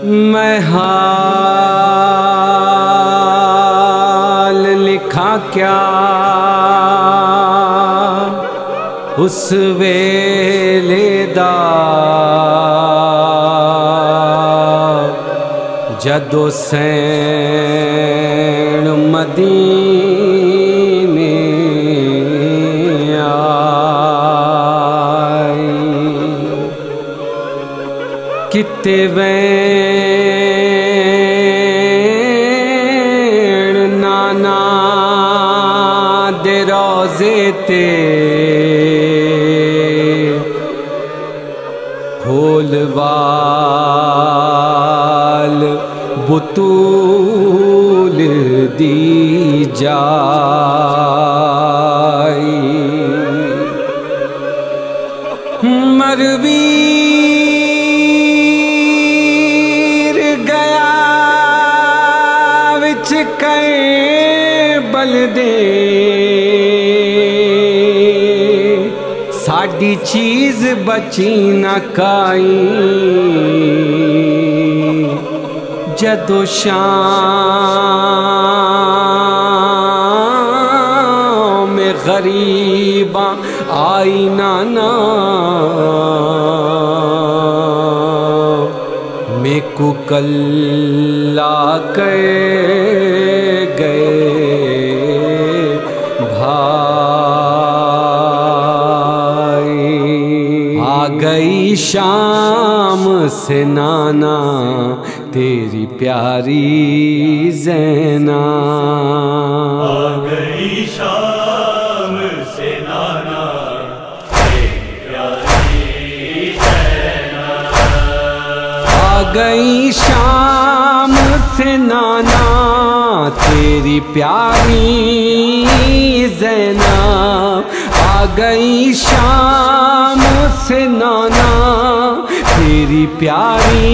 میں حال لکھا کیا اس ویلے دا جدو سین مدینے آئی کتے وین نانا دے روزے تے پھول وال بطول دی جائی مرویر گیا وچ کئے بلدے ساڈی چیز بچی نہ کائی جدو شام غریباں آئی نانا میں کو کلا کہے گئے بھائی آ گئی شام سے نانا تیری پیاری زینہ آ گئی شام سے نانا تیری پیاری زینہ آ گئی شام سے نانا تیری پیاری زینہ آ گئی شام سے نانا تیری پیاری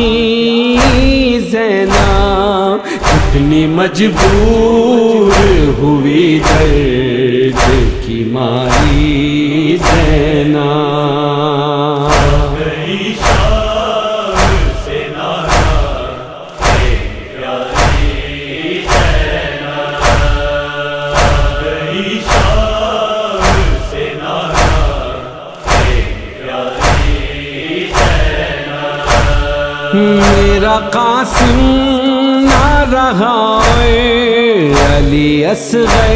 زینہ کتنی مجبور ہوئی درد کی ماری زینہ آ گئی شام سے نانا تیری پیاری زینہ آ گئی شام سے نانا تیری پیاری زینہ میرا قاسم نہ رہا علی اصغر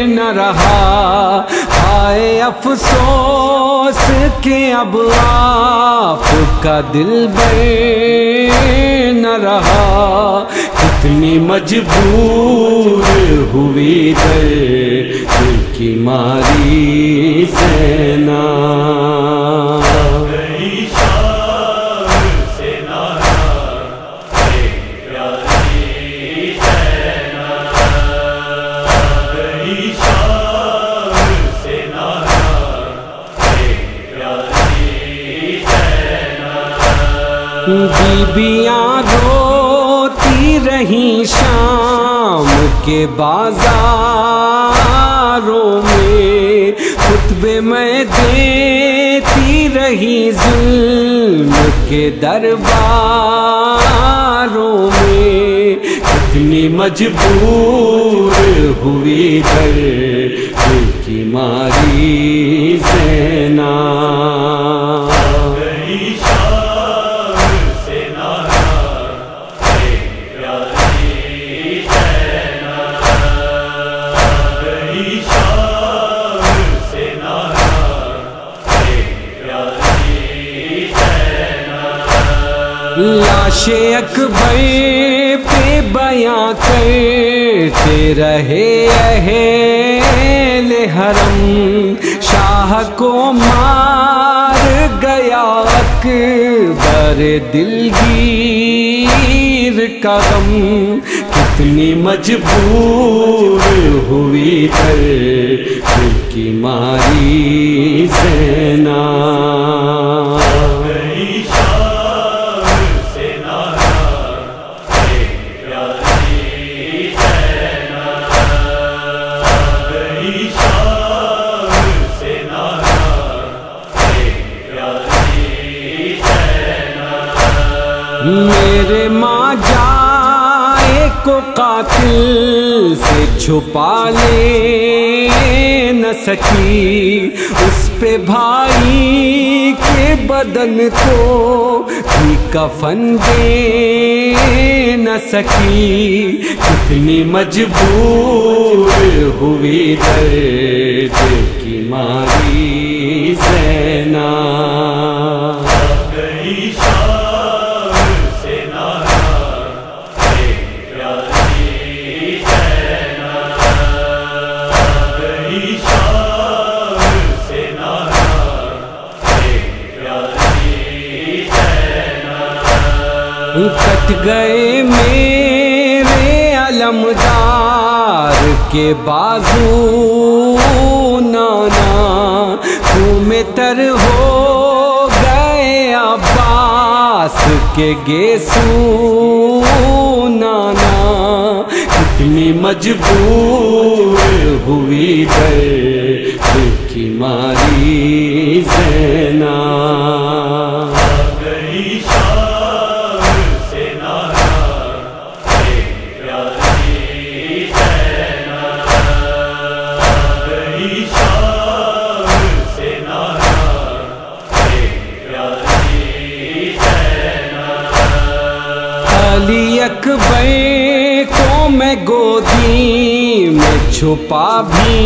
نہ رہا ہائے افسوس کہ اب آپ کا دل بر نہ رہا کتنی مجبور ہوئی دل کی ماری زینہ بیبیاں روتی رہیں شام کے بازاروں میں خطبے میں دیتی رہی ظلم کے درباروں میں کتنی مجبور ہوئی دل کی ماری زینہ لاش اکبر پہ بیاں کرتے رہے اہل حرم شاہ کو مار گیا اکبر دلگیر کا غم کتنی مجبور ہوئی دل کی ماری زینہ میرے ماں جائے کو قاتل سے چھپا لے نہ سکی، اس پہ بھائی کے بدن کو بھی کفن دے نہ سکی، کتنی مجبور ہوئی درد کی ماری زینب۔ گئی شام سے نانا پیاری زینب، گئی شام سے نانا پیاری زینب، کٹ گئے میرے علمدار کے بازو نانا، خون میں تر ہو گئے عباس کے گیسو نانا، کتنی مجبور ہوئی درد کی ماری زینب۔ گئی شام سے نانا پیاری زینب، گئی شام سے نانا پیاری زینب، علی اکبر کو میں گودی میں چھپا بھی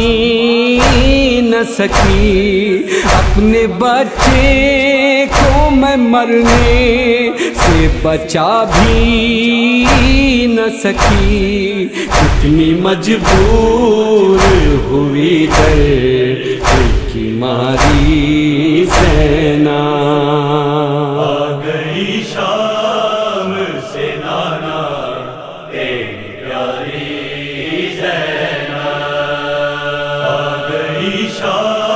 نہ سکی، اپنے بچے کو میں مرنے سے بچا بھی نہ سکی، کتنی مجبور ہوئی درد کی ماری زینب۔ گئی شام سے نانا پیاری زینب، گئی شام